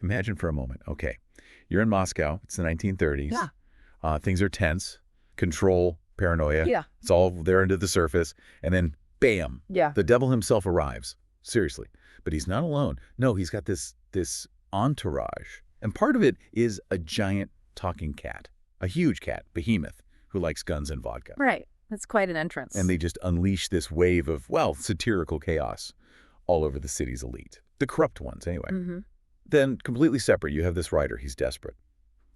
Imagine for a moment. Okay, you're in Moscow. It's the 1930s. Yeah. Things are tense. Control, paranoia. Yeah. It's all there under the surface. And then, bam, Yeah. the devil himself arrives. Seriously. But he's not alone. No, he's got this entourage. And part of it is a giant talking cat, a huge cat, Behemoth, who likes guns and vodka. Right. That's quite an entrance. And they just unleash this wave of, well, satirical chaos all over the city's elite. The corrupt ones, anyway. Mm-hmm. Then, completely separate, you have this writer. He's desperate.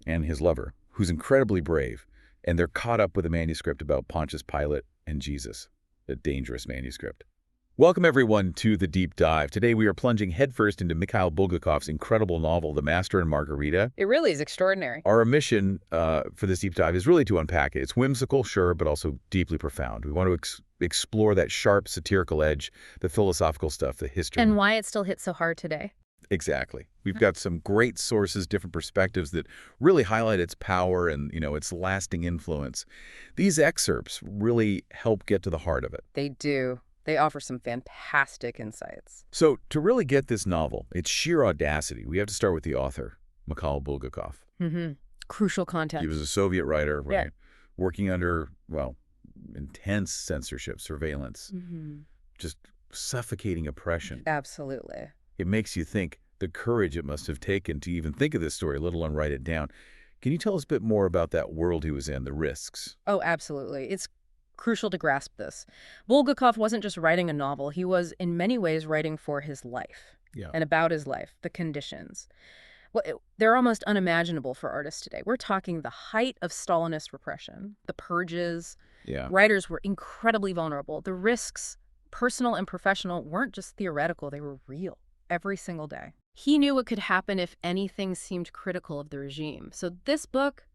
And his lover, who's incredibly brave. And they're caught up with a manuscript about Pontius Pilate and Jesus, a dangerous manuscript. Welcome, everyone, to The Deep Dive. Today, we are plunging headfirst into Mikhail Bulgakov's incredible novel, The Master and Margarita. It really is extraordinary. Our mission for this deep dive is really to unpack it. It's whimsical, sure, but also deeply profound. We want to explore that sharp satirical edge, the philosophical stuff, the history. And why it still hits so hard today. Exactly. We've got some great sources, different perspectives that really highlight its power and, its lasting influence. These excerpts really help get to the heart of it. They do. They offer some fantastic insights. So to really get this novel, it's sheer audacity. We have to start with the author, Mikhail Bulgakov. Mm-hmm. Crucial context. He was a Soviet writer, right? Yeah. Working under, well, intense censorship, surveillance, just suffocating oppression. Absolutely. It makes you think the courage it must have taken to even think of this story, let alone write it down. Can you tell us a bit more about that world he was in, the risks? Oh, absolutely. It's crucial to grasp this. Bulgakov wasn't just writing a novel. He was, in many ways, writing for his life and about his life, the conditions. Well, they're almost unimaginable for artists today. We're talking the height of Stalinist repression, the purges. Yeah. Writers were incredibly vulnerable. The risks, personal and professional, weren't just theoretical. They were real every single day. He knew what could happen if anything seemed critical of the regime. So this book,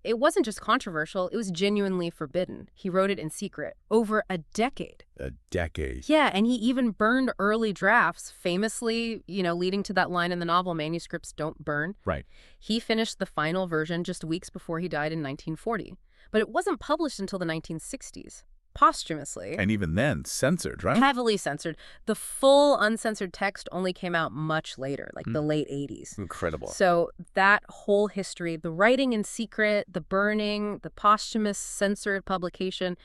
it wasn't just controversial, it was genuinely forbidden. He wrote it in secret over a decade. A decade. Yeah, and he even burned early drafts, famously, leading to that line in the novel, manuscripts don't burn. Right. He finished the final version just weeks before he died in 1940. But it wasn't published until the 1960s. Posthumously. And even then, censored, right? Heavily censored. The full uncensored text only came out much later, like the late 80s. Incredible. So that whole history, the writing in secret, the burning, the posthumous censored publication,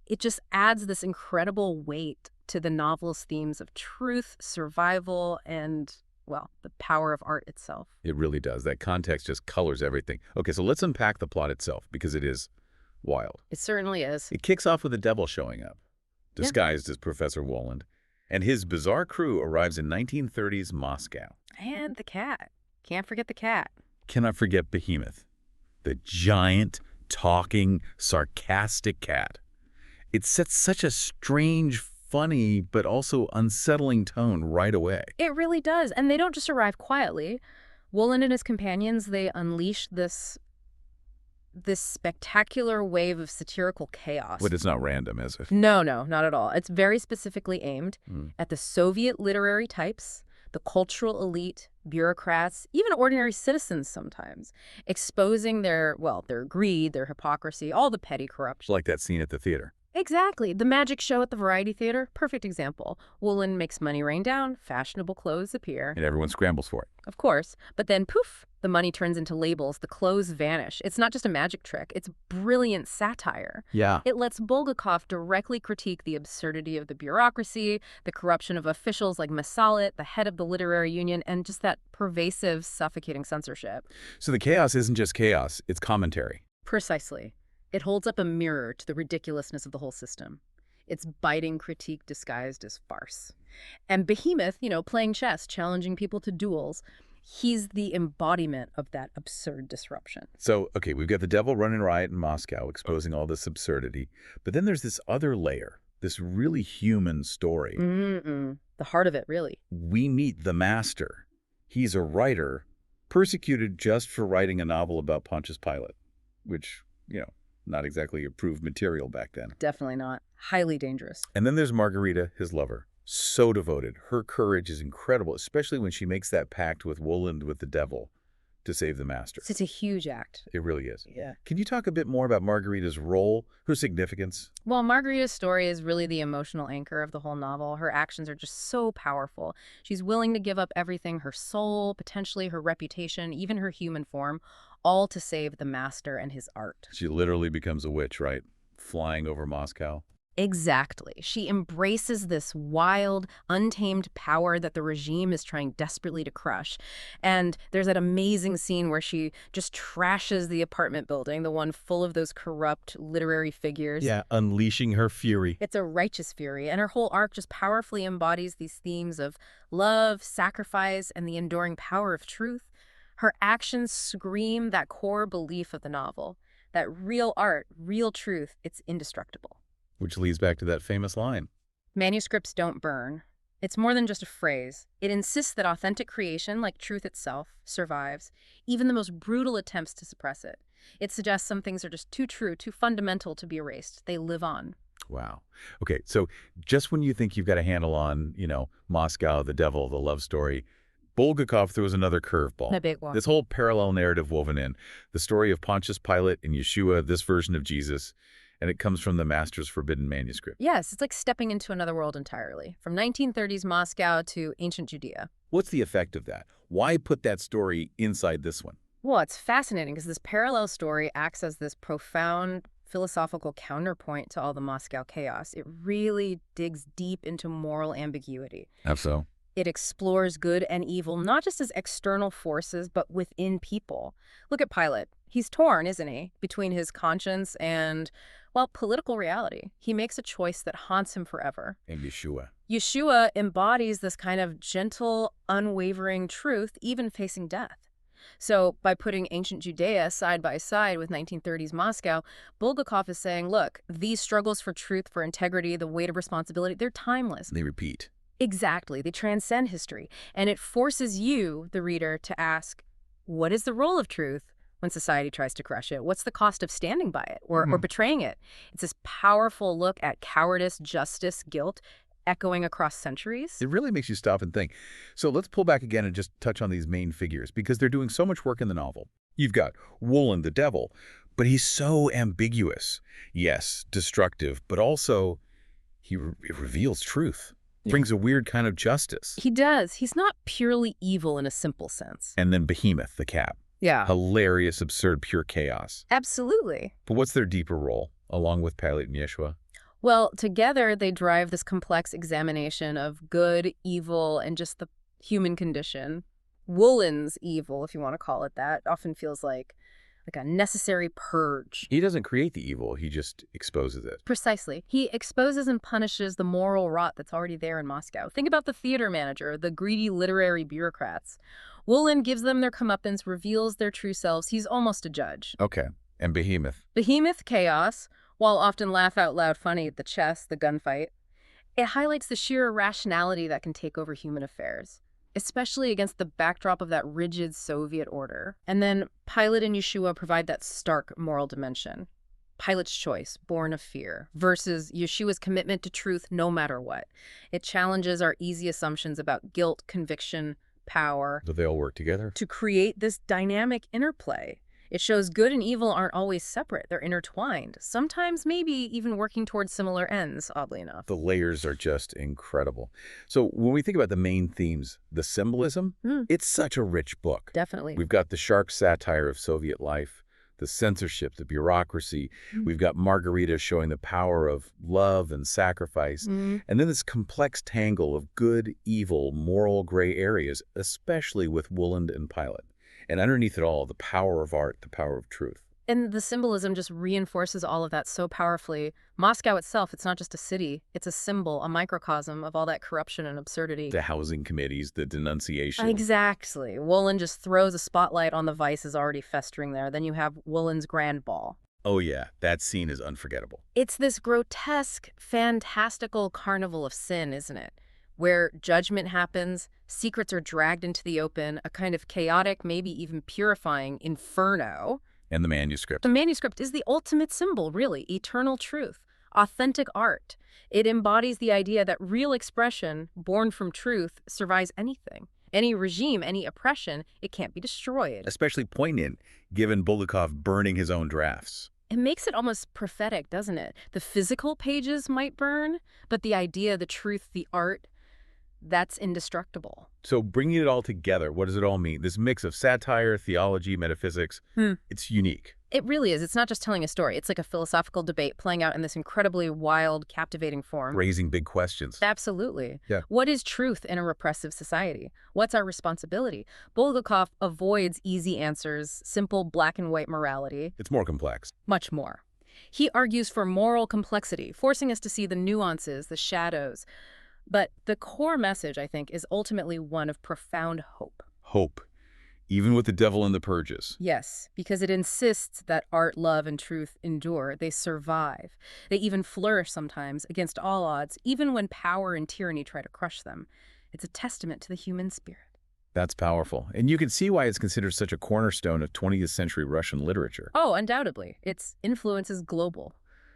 it just adds this incredible weight to the novel's themes of truth, survival, and, well, the power of art itself. It really does. That context just colors everything. Okay, so let's unpack the plot itself, because it is wild. It certainly is. It kicks off with the devil showing up, disguised as Professor Woland, and his bizarre crew arrives in 1930s Moscow. And the cat. Can't forget the cat. Cannot forget Behemoth, the giant, talking, sarcastic cat. It sets such a strange, funny, but also unsettling tone right away. It really does. And they don't just arrive quietly. Woland and his companions, they unleash this spectacular wave of satirical chaos. But it's not random, is it? No, not at all. It's very specifically aimed at the Soviet literary types, the cultural elite, bureaucrats, even ordinary citizens sometimes, exposing their greed, their hypocrisy, all the petty corruption. Like that scene at the theater. Exactly. The magic show at the Variety Theater, perfect example. Woland makes money rain down, fashionable clothes appear. And everyone scrambles for it. Of course. But then, poof, the money turns into labels, the clothes vanish. It's not just a magic trick, it's brilliant satire. Yeah. It lets Bulgakov directly critique the absurdity of the bureaucracy, the corruption of officials like Masalit, the head of the literary union, and just that pervasive, suffocating censorship. So the chaos isn't just chaos, it's commentary. Precisely. It holds up a mirror to the ridiculousness of the whole system. It's biting critique disguised as farce. And Behemoth, playing chess, challenging people to duels, he's the embodiment of that absurd disruption. So, okay, we've got the devil running riot in Moscow, exposing all this absurdity. But then there's this other layer, this really human story. The heart of it, really. We meet the master. He's a writer persecuted just for writing a novel about Pontius Pilate, which, not exactly approved material back then. Definitely not. Highly dangerous. And then there's Margarita, his lover. So devoted. Her courage is incredible, especially when she makes that pact with Woland, with the devil. to save the master. It's a huge act. It really is. Yeah. Can you talk a bit more about Margarita's role, her significance? Well, Margarita's story is really the emotional anchor of the whole novel. Her actions are just so powerful. She's willing to give up everything, her soul, potentially her reputation, even her human form, all to save the master and his art. She literally becomes a witch, right? Flying over Moscow. Exactly. She embraces this wild, untamed power that the regime is trying desperately to crush. And there's that amazing scene where she just trashes the apartment building, the one full of those corrupt literary figures. Yeah, unleashing her fury. It's a righteous fury, and her whole arc just powerfully embodies these themes of love, sacrifice, and the enduring power of truth. Her actions scream that core belief of the novel, that real art, real truth, it's indestructible. Which leads back to that famous line. Manuscripts don't burn. It's more than just a phrase. It insists that authentic creation, like truth itself, survives, even the most brutal attempts to suppress it. It suggests some things are just too true, too fundamental to be erased. They live on. Wow. Okay, so just when you think you've got a handle on, Moscow, the devil, the love story, Bulgakov throws another curveball. A big one. This whole parallel narrative woven in. The story of Pontius Pilate and Yeshua, this version of Jesus, and it comes from the master's forbidden manuscript. Yes, it's like stepping into another world entirely, from 1930s Moscow to ancient Judea. What's the effect of that? Why put that story inside this one? Well, it's fascinating because this parallel story acts as this profound philosophical counterpoint to all the Moscow chaos. It really digs deep into moral ambiguity. How so? It explores good and evil, not just as external forces, but within people. Look at Pilate. He's torn, isn't he, between his conscience and, well, political reality. He makes a choice that haunts him forever. And Yeshua. Yeshua embodies this kind of gentle, unwavering truth, even facing death. So by putting ancient Judea side by side with 1930s Moscow, Bulgakov is saying, look, these struggles for truth, for integrity, the weight of responsibility, they're timeless. They repeat. Exactly. They transcend history. And it forces you, the reader, to ask, what is the role of truth when society tries to crush it? What's the cost of standing by it or betraying it? It's this powerful look at cowardice, justice, guilt, echoing across centuries. It really makes you stop and think. So let's pull back again and just touch on these main figures, because they're doing so much work in the novel. You've got Woland, the devil, but he's so ambiguous. Yes, destructive, but also he reveals truth. Brings a weird kind of justice. He does. He's not purely evil in a simple sense. And then Behemoth, the cat. Yeah. Hilarious, absurd, pure chaos. Absolutely. But what's their deeper role, along with Pilate and Yeshua? Well, together they drive this complex examination of good, evil, and just the human condition. Woland's evil, if you want to call it that, often feels like a necessary purge. He doesn't create the evil, he just exposes it. Precisely. He exposes and punishes the moral rot that's already there in Moscow. Think about the theater manager, the greedy literary bureaucrats. Woland gives them their comeuppance, reveals their true selves. He's almost a judge. Okay. And Behemoth? Behemoth chaos, while often laugh-out-loud funny at the chess, the gunfight, it highlights the sheer irrationality that can take over human affairs, especially against the backdrop of that rigid Soviet order. And then Pilate and Yeshua provide that stark moral dimension. Pilate's choice, born of fear, versus Yeshua's commitment to truth no matter what. It challenges our easy assumptions about guilt, conviction, power. Do they all work together? To create this dynamic interplay. It shows good and evil aren't always separate. They're intertwined, sometimes maybe even working towards similar ends, oddly enough. The layers are just incredible. So when we think about the main themes, the symbolism, it's such a rich book. Definitely. We've got the sharp satire of Soviet life, the censorship, the bureaucracy. We've got Margarita showing the power of love and sacrifice. And then this complex tangle of good, evil, moral gray areas, especially with Woland and Pilate. And underneath it all, the power of art, the power of truth. And the symbolism just reinforces all of that so powerfully. Moscow itself, it's not just a city. It's a symbol, a microcosm of all that corruption and absurdity. The housing committees, the denunciation. Exactly. Woland just throws a spotlight on the vices already festering there. Then you have Woland's grand ball. Oh yeah, that scene is unforgettable. It's this grotesque, fantastical carnival of sin, isn't it? Where judgment happens, secrets are dragged into the open, a kind of chaotic, maybe even purifying inferno. And the manuscript. The manuscript is the ultimate symbol, really, eternal truth, authentic art. It embodies the idea that real expression, born from truth, survives anything. Any regime, any oppression, it can't be destroyed. Especially poignant, given Bulgakov burning his own drafts. It makes it almost prophetic, doesn't it? The physical pages might burn, but the idea, the truth, the art, that's indestructible. So bringing it all together, what does it all mean? This mix of satire, theology, metaphysics, it's unique. It really is. It's not just telling a story. It's like a philosophical debate playing out in this incredibly wild, captivating form. Raising big questions. Absolutely. Yeah. What is truth in a repressive society? What's our responsibility? Bulgakov avoids easy answers, simple black and white morality. It's more complex. Much more. He argues for moral complexity, forcing us to see the nuances, the shadows. But the core message, I think, is ultimately one of profound hope. Hope. Even with the devil in the purges. Yes, because it insists that art, love, and truth endure. They survive. They even flourish sometimes against all odds, even when power and tyranny try to crush them. It's a testament to the human spirit. That's powerful. And you can see why it's considered such a cornerstone of 20th century Russian literature. Oh, undoubtedly. Its influence is global.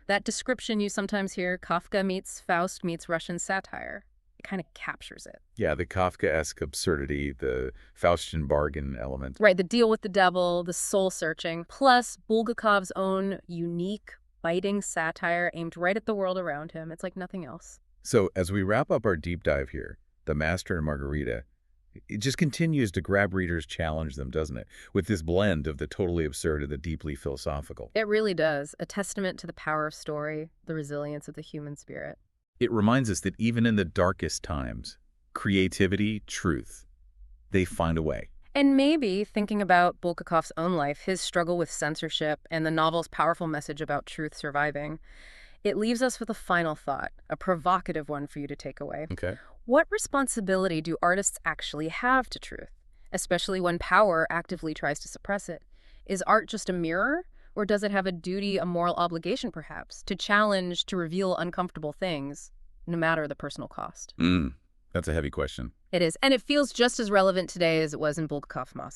That description you sometimes hear, Kafka meets Faust meets Russian satire, kind of captures it. Yeah, the Kafkaesque absurdity, the Faustian bargain element. Right, the deal with the devil, the soul-searching, plus Bulgakov's own unique, biting satire aimed right at the world around him. It's like nothing else. So as we wrap up our deep dive here, the Master and Margarita, it just continues to grab readers, challenge them, doesn't it? With this blend of the totally absurd and the deeply philosophical. It really does. A testament to the power of story, the resilience of the human spirit. It reminds us that even in the darkest times, creativity, truth, they find a way. And maybe, thinking about Bulgakov's own life, his struggle with censorship, and the novel's powerful message about truth surviving, it leaves us with a final thought, a provocative one for you to take away. Okay. What responsibility do artists actually have to truth, especially when power actively tries to suppress it? Is art just a mirror? Or does it have a duty, a moral obligation, perhaps, to challenge, to reveal uncomfortable things, no matter the personal cost? That's a heavy question. It is. And it feels just as relevant today as it was in Bulgakov's mosque.